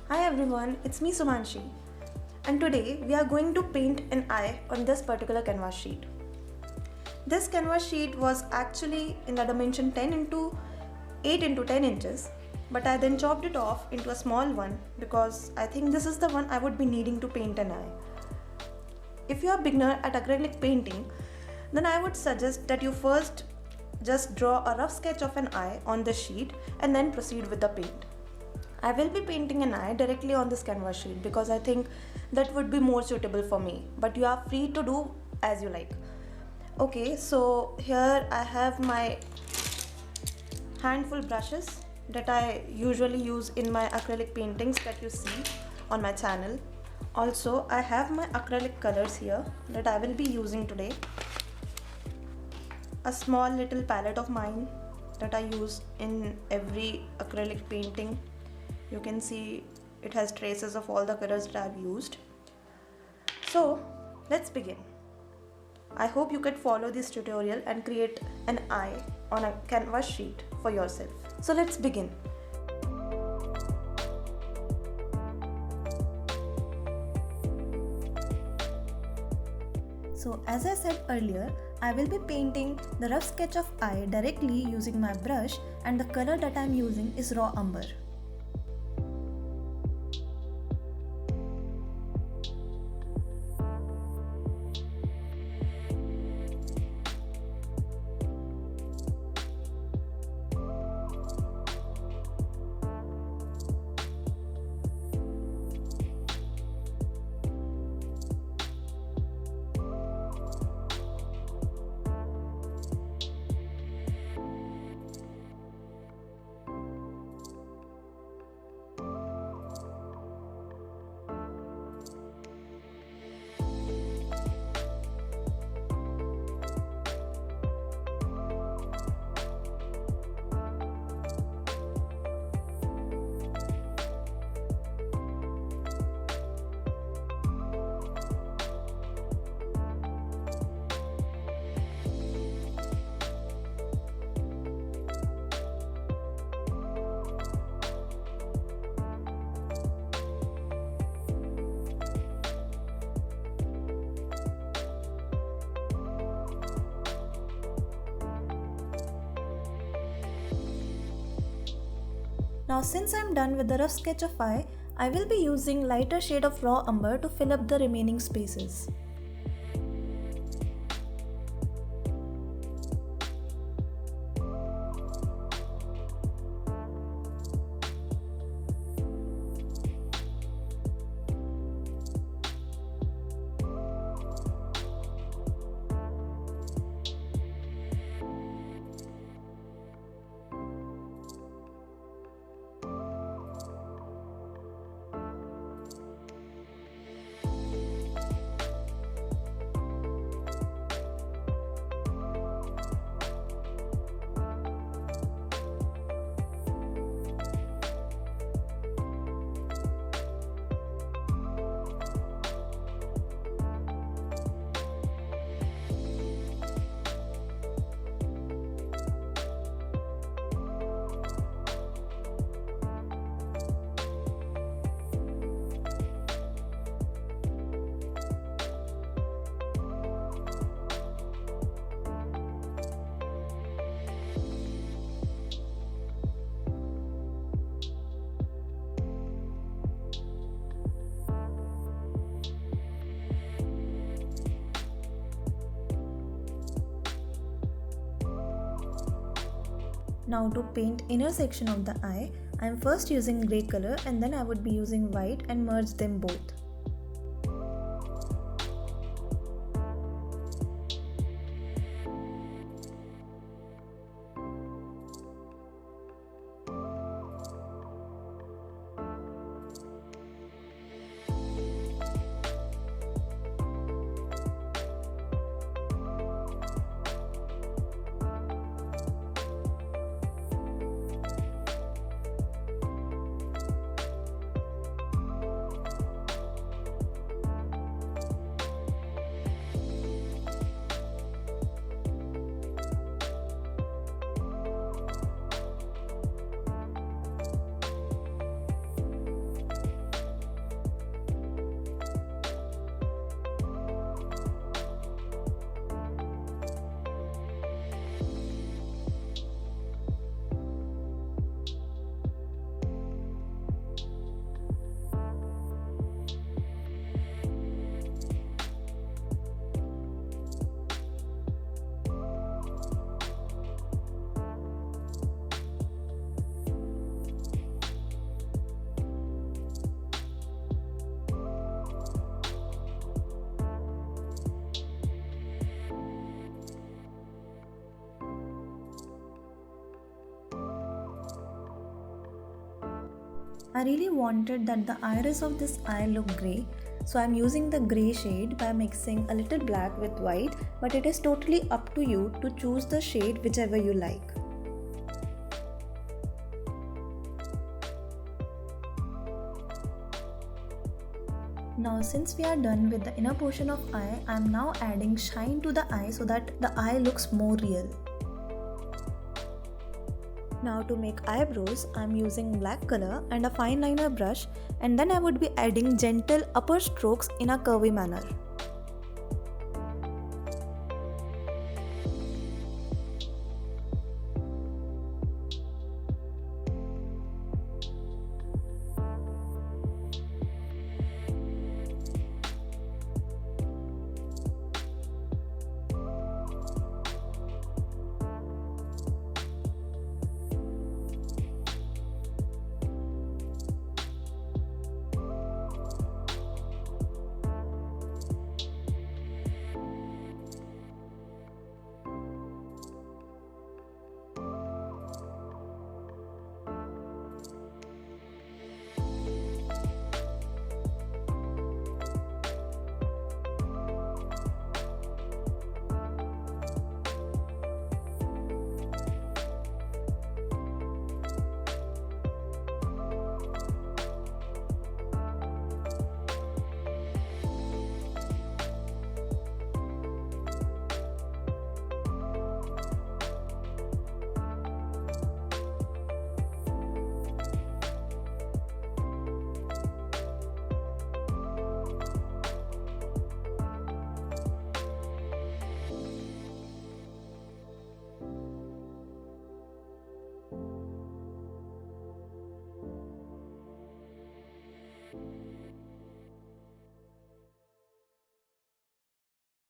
Hi everyone, it's me Sumanshi, and today we are going to paint an eye on this particular canvas sheet. This canvas sheet was actually in the dimension 10 into 8 into 10 inches, but I then chopped it off into a small one because I think this is the one I would be needing to paint an eye. If you are a beginner at acrylic painting, then I would suggest that you first just draw a rough sketch of an eye on the sheet and then proceed with the paint. I will be painting an eye directly on this canvas sheet because I think that would be more suitable for me, but you are free to do as you like. Okay, so here I have my handful brushes that I usually use in my acrylic paintings that you see on my channel. Also, I have my acrylic colors here that I will be using today. A small little palette of mine that I use in every acrylic painting. You can see it has traces of all the colors that I've used. So let's begin. I hope you could follow this tutorial and create an eye on a canvas sheet for yourself. So let's begin. So as I said earlier, I will be painting the rough sketch of eye directly using my brush, and the color that I am using is raw umber. Now since I am done with the rough sketch of eye, I will be using lighter shade of raw umber to fill up the remaining spaces. Now to paint inner section of the eye, I am first using grey color and then I would be using white and merge them both. I really wanted that the iris of this eye look grey, so I'm using the grey shade by mixing a little black with white, but it is totally up to you to choose the shade whichever you like. Now since we are done with the inner portion of eye, I am now adding shine to the eye so that the eye looks more real. Now to make eyebrows, I am using black color and a fine liner brush, and then I would be adding gentle upper strokes in a curvy manner.